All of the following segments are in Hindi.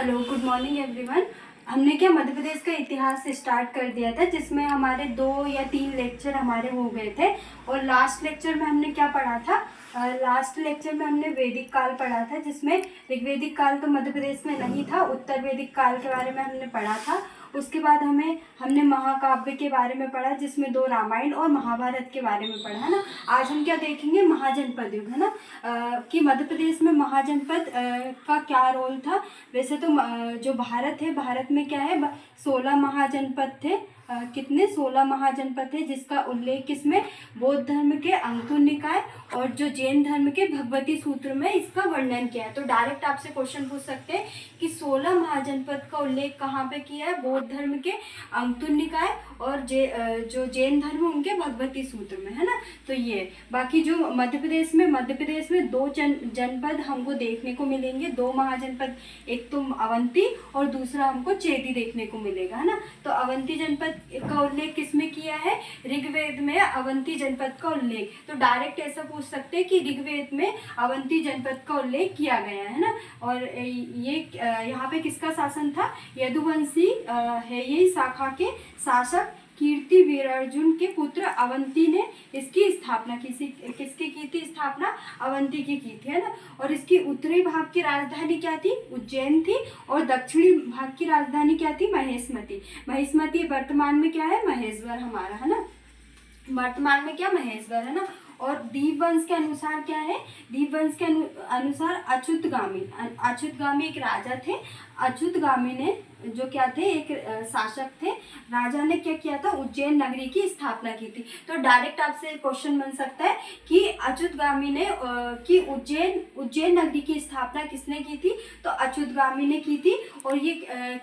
Hello, good morning everyone. हमने क्या मध्य प्रदेश का इतिहास स्टार्ट कर दिया था, जिसमें हमारे 2 या 3 लेक्चर हमारे हो गए थे। और लास्ट लेक्चर में हमने क्या पढ़ा था? लास्ट लेक्चर में हमने वैदिक काल पढ़ा था, जिसमें ऋग्वेदिक काल तो मध्य प्रदेश में नहीं था। उत्तर वैदिक काल के बारे में हमने पढ़ा था। उसके बाद हमने महाकाव्य के बारे में पढ़ा, जिसमें 2 रामायण और महाभारत के बारे में पढ़ा, है ना। आज हम क्या देखेंगे? महाजनपद युग, है ना। कि मध्य प्रदेश में महाजनपद का क्या रोल था। वैसे तो जो भारत है, भारत में क्या है, 16 महाजनपद थे। कितने? 16 महाजनपद थे, जिसका उल्लेख किसमें? बौद्ध धर्म के अंकुर निकाय और जो जैन धर्म के भगवती सूत्र में इसका वर्णन किया है। तो डायरेक्ट आपसे क्वेश्चन पूछ सकते हैं कि 16 महाजनपद का उल्लेख कहाँ पे किया है? बौद्ध धर्म के अंकुर निकाय और जो जैन धर्म उनके भगवती सूत्र में, है ना। तो ये बाकी जो मध्य प्रदेश में 2 जनपद हमको देखने को मिलेंगे, 2 महाजनपद। एक तो अवंती और दूसरा हमको चेदी देखने को मिलेगा, है ना। तो अवंती जनपद का उल्लेख किसमें किया है? ऋग्वेद में अवंती जनपद का उल्लेख। तो डायरेक्ट ऐसा पूछ सकते हैं कि ऋग्वेद में अवंती जनपद का उल्लेख किया गया है ना। और ये यहाँ पे किसका शासन था? यदुवंशी है ये शाखा के शासक कीर्ति वीरार्जुन के पुत्र अवंती ने इसकी स्थापना किसकी की थी स्थापना? अवंती की थी, है ना। और इसकी उत्तरी भाग की राजधानी क्या थी? उज्जैन थी। और दक्षिणी भाग की राजधानी क्या थी? महेशमती। महेशमती वर्तमान में क्या है? महेश्वर हमारा, है ना। वर्तमान में क्या? महेश्वर, है ना। और दीपवंश के अनुसार क्या है? दीपवंश के अनुसार अच्युतगामी एक राजा थे। अच्युतगामी ने जो क्या थे? एक शासक थे। राजा ने क्या किया था? उज्जैन नगरी की स्थापना की थी। तो डायरेक्ट आपसे क्वेश्चन बन सकता है कि अच्युतगामी ने कि उज्जैन नगरी की स्थापना किसने की थी? तो अच्युतगामी ने की थी। और ये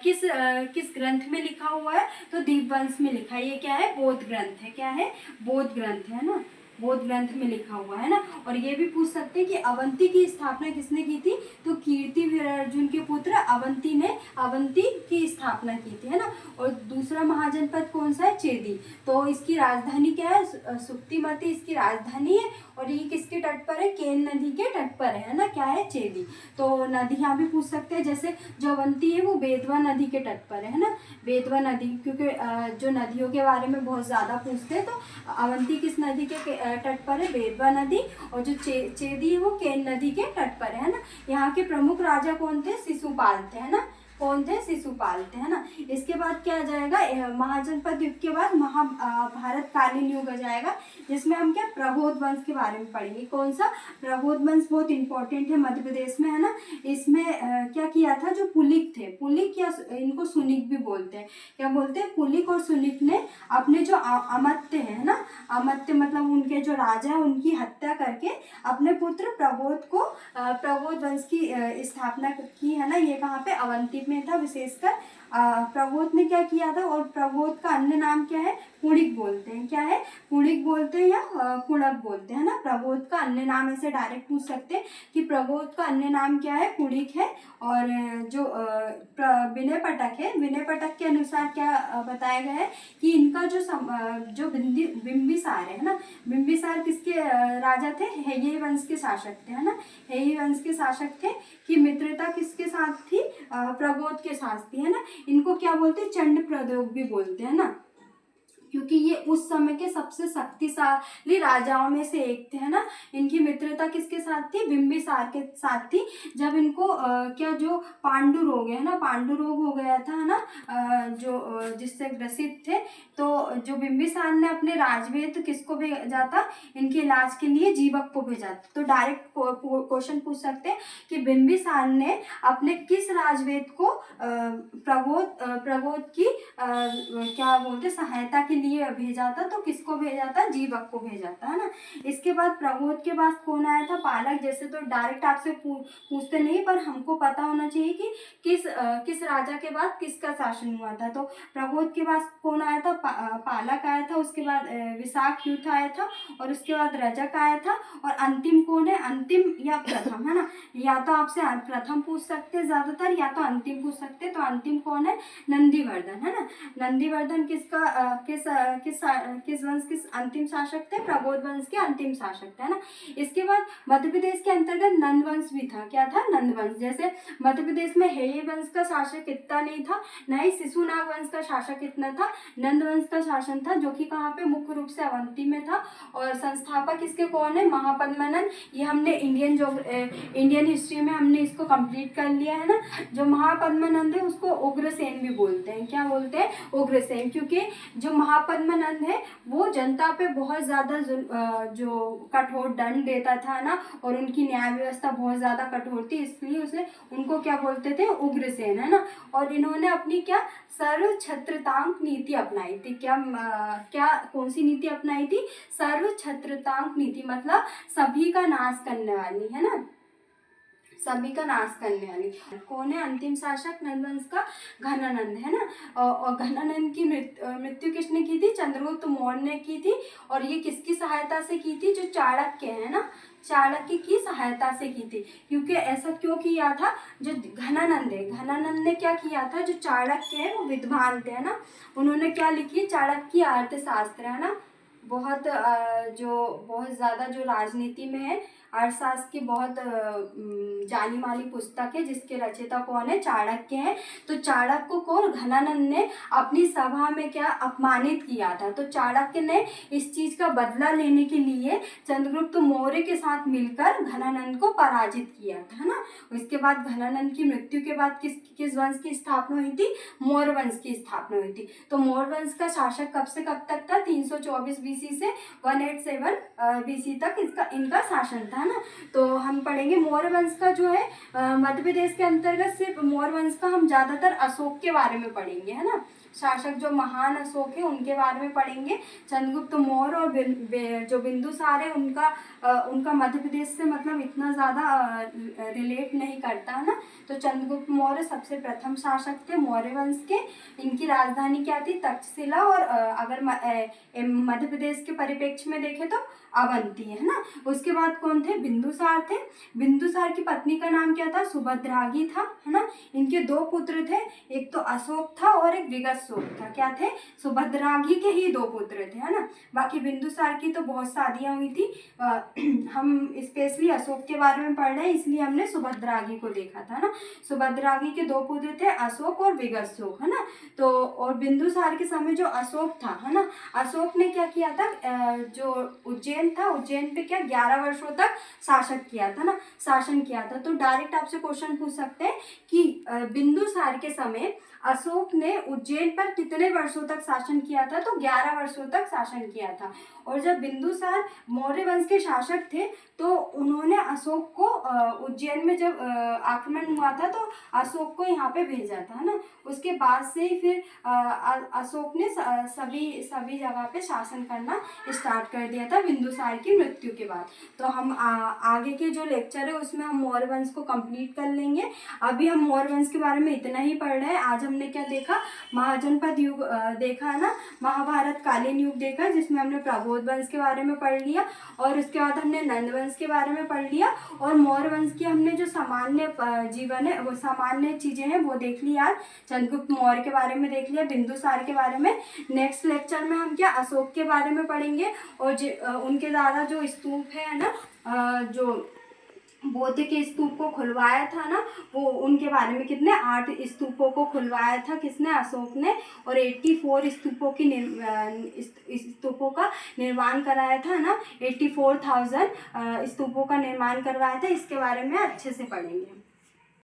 किस ग्रंथ में लिखा हुआ है? तो दीपवंश में लिखा है। ये क्या है? बौद्ध ग्रंथ है। क्या है? बौद्ध ग्रंथ है ना। बौद्ध ग्रंथ में लिखा हुआ है ना। और ये भी पूछ सकते हैं कि अवंती की स्थापना किसने की थी? तो कीर्ति वीरार्जुन के पुत्र अवंती ने अवंती की स्थापना की थी, है ना। और दूसरा महाजनपद कौन सा है? चेदी। तो इसकी राजधानी क्या है? सुक्तिमती इसकी राजधानी है। और ये किसके तट पर है? केन नदी के तट पर है ना। क्या है? चेदी। तो नदी यहाँ भी पूछ सकते हैं, जैसे जो अवंती है वो बेतवा नदी के तट पर है ना। बेतवा नदी, क्योंकि जो नदियों के बारे में बहुत ज्यादा पूछते हैं, तो अवंती किस नदी के तट पर है? बेतवा नदी। और जो चेदी है वो केन नदी के तट पर है ना। यहाँ के प्रमुख राजा कौन थे? शिशुपाल थे, है ना। कौन थे? शिशुपाल थे, है ना। इसके बाद क्या आ जाएगा? महाजनपद युग के बाद महाभारत कालीन युग आ जाएगा, जिसमें हम क्या? प्रबोध वंश के बारे में पढ़ेंगे। कौन सा? प्रबोध वंश बहुत इंपॉर्टेंट है मध्य प्रदेश में, है ना। इसमें क्या किया था? जो पुलिक थे, पुलिक या इनको सुनिक भी बोलते हैं। क्या बोलते हैं? पुलिक और सुनिक ने अपने जो अमात्य है ना, अमात्य मतलब उनके जो राजा है, उनकी हत्या करके अपने पुत्र प्रबोध को प्रबोध वंश की स्थापना की, है ना। ये कहाँ पे? अवंती में था विशेषकर। प्रबोध ने क्या किया था? और प्रबोध का अन्य नाम क्या है? पुणिक बोलते हैं। क्या है? पुणिक बोलते हैं या कुणक बोलते हैं ना। प्रबोध का अन्य नाम ऐसे डायरेक्ट पूछ सकते हैं कि प्रबोध का अन्य नाम क्या है? पुणिक है। और जो विनय पटक है, विनय पटक के अनुसार क्या बताया गया है कि इनका जो बिंबिसार है ना, बिंबिसार किसके राजा थे? हेय वंश के शासक थे, है ना। हेय वंश के शासक थे। कि मित्रता किसके साथ थी? प्रबोध के साथ थी, है ना। इनको क्या बोलते हैं? चंड प्रद्योग भी बोलते हैं ना, क्योंकि ये उस समय के सबसे शक्तिशाली राजाओं में से एक थे, है ना। इनकी मित्रता किसके साथ थी? बिंबिसार के साथ थी। जब इनको क्या जो पांडु रोग है ना, पांडु रोग हो गया था, है ना, जिससे ग्रसित थे, तो जो बिंबिसार ने अपने राजवेद किसको भेजा था? इनके इलाज के लिए जीवक को भेजा था। तो डायरेक्ट क्वेश्चन पूछ सकते हैं कि बिंबिसार ने अपने किस राजवेद को प्रबोध की क्या बोलते सहायता के लिए भेजा था? तो किसको भेजा था? जीवक को भेजा था, है ना। इसके बाद प्रबोध के पास कौन आया था? पालक। जैसे तो डायरेक्ट आपसे पूछते नहीं, पर हमको पता होना चाहिए कि किस राजा के बाद किसका शासन हुआ था। तो प्रबोध के पास कौन आया था? पालक आया था। उसके बाद विशाख युद्ध आया था। और उसके बाद रजक आया था। और अंतिम कौन है? अंतिम या प्रथम, है ना। या तो आपसे प्रथम पूछ सकते हैं ज्यादातर, या तो अंतिम पूछ सकते हैं। तो अंतिम कौन है? नंदीवर्धन, है ना। नंदीवर्धन किस किस वंश के अंतिम शासक थे? प्रबोध वंश के अंतिम शासक थे, है ना। इसके बाद मध्य प्रदेश के अंतर्गत नंद वंश भी था। क्या था? नंद वंश। जैसे मध्य प्रदेश में हेय वंश का शासक इतना नहीं था, न ही शिशुनाग वंश का शासक इतना था, नंद वंश का शासन था, जो कि कहाँ पे? मुख्य रूप से अवंती में था। और संस्थापक इसके कौन है? महापद्मनंद। ये हमने इंडियन हिस्ट्री में हमने इसको कंप्लीट कर लिया है ना। जो महापद्मनंद है उसको उग्रसेन भी बोलते हैं। क्या बोलते हैं? उग्रसेन। क्योंकि जो महापद्मनंद है वो जनता पे बहुत ज़्यादा जो कठोर दंड देता था ना, और उनकी न्याय व्यवस्था बहुत ज़्यादा कठोर थी, इसलिए उसे उनको क्या बोलते थे? उग्रसेन, है ना। और इन्होंने अपनी क्या सर्वछत्रतांक नीति अपनाई थी। क्या कौन सी नीति अपनाई थी? सर्वछत्रतांक नीति, मतलब सभी का नाश करने वाली, है ना, सभी का नाश करने वाली। कौन है अंतिम शासक नंद वंश का? घनानंद, है ना। और घनानंद की मृत्यु किसने की थी? चंद्रगुप्त मौर्य ने की थी। और ये किसकी सहायता से की थी? जो चाणक्य है ना, चाणक्य की सहायता से की थी। क्योंकि ऐसा क्यों किया था? जो घनानंद है, घनानंद ने क्या किया था? जो चाणक्य है वो विद्वान थे, है ना, उन्होंने क्या लिखी? चाणक्य की अर्थशास्त्र, है ना, बहुत ज़्यादा जो राजनीति में है, अर्थशास्त्र की बहुत जानी मानी पुस्तक है, जिसके रचयिता कौन है? चाणक्य है। तो चाणक्य को घनानंद ने अपनी सभा में क्या अपमानित किया था। तो चाणक्य ने इस चीज का बदला लेने के लिए चंद्रगुप्त मौर्य के साथ मिलकर घनानंद को पराजित किया था, है ना। इसके बाद घनानंद की मृत्यु के बाद किस वंश की स्थापना हुई थी? मौर्य वंश की स्थापना हुई थी। तो मौर्य वंश का शासक कब से कब तक था? 324 बीसी से 187 बीसी तक इनका शासन था, है ना। तो हम पढ़ेंगे मौर्य वंश का जो है मध्य प्रदेश के अंतर्गत सिर्फ मौर्य वंश का हम ज्यादातर अशोक के बारे में पढ़ेंगे, है ना। शासक जो महान अशोक है उनके बारे में पढ़ेंगे। चंद्रगुप्त मौर्य और जो बिंदुसार है उनका मध्य प्रदेश से मतलब इतना ज़्यादा रिलेट नहीं करता, है ना। तो चंद्रगुप्त मौर्य सबसे प्रथम शासक थे मौर्य वंश के। इनकी राजधानी क्या थी? तक्षशिला। और अगर मध्य प्रदेश के परिप्रेक्ष्य में देखें तो अवंती, है ना। उसके बाद कौन थे? बिंदुसार थे। बिंदुसार की पत्नी का नाम क्या था? सुभद्रागी था, है ना। इनके दो पुत्र थे, एक तो अशोक था और एक विगतशोक था। क्या थे? सुभद्रागी के ही दो पुत्र थे, है ना। बाकी बिंदुसार की तो बहुत शादियां हुई थी। हम स्पेशली अशोक के बारे में पढ़ रहे हैं, इसलिए हमने सुभद्रागी को देखा था ना। सुभद्रागी के दो पुत्र थे, अशोक और विगतशोक, है ना। तो और बिंदुसार के समय जो अशोक था, है ना, अशोक ने क्या किया था? जो उज्जैन था, उज्जैन पे क्या 11 वर्षों तक शासन किया था। तो डायरेक्ट आपसे क्वेश्चन पूछ सकते हैं कि बिंदुसार के समय अशोक ने उज्जैन पर कितने वर्षों तक शासन किया था? तो 11 वर्षों तक शासन किया था। और जब बिंदुसार मौर्य वंश के शासक थे तो उन्होंने अशोक को उज्जैन में जब आक्रमण हुआ था तो अशोक को यहाँ पे भेजा था, है ना। उसके बाद से ही फिर अशोक ने सभी जगह पे शासन करना स्टार्ट कर दिया था बिंदुसार की मृत्यु के बाद। तो हम आगे के जो लेक्चर है उसमें हम मौर्य वंश को कंप्लीट कर लेंगे। अभी हम मौर्य वंश के बारे में इतना ही पढ़ रहे हैं। आज हमने क्या देखा? महाजनपद युग देखा, है ना, महाभारत कालीन युग देखा, जिसमें हमने प्रबोध वंश के बारे में पढ़ लिया। और उसके बाद हमने नंद वंश के बारे में पढ़ लिया। और मौर्य वंश की हमने जो सामान्य जीवन है, वो सामान्य चीजें हैं वो देख ली। आज चंद्रगुप्त मौर्य के बारे में देख लिया, बिंदुसार के बारे में। नेक्स्ट लेक्चर में हम क्या अशोक के बारे में पढ़ेंगे। और उनके द्वारा जो स्तूप है ना, जो बौद्ध के स्तूप को खुलवाया था ना, वो उनके बारे में कितने 8 स्तूपों को खुलवाया था किसने? अशोक ने। और 84 स्तूपों का निर्माण कराया था ना, 84,000 स्तूपों का निर्माण करवाया था। इसके बारे में अच्छे से पढ़ेंगे।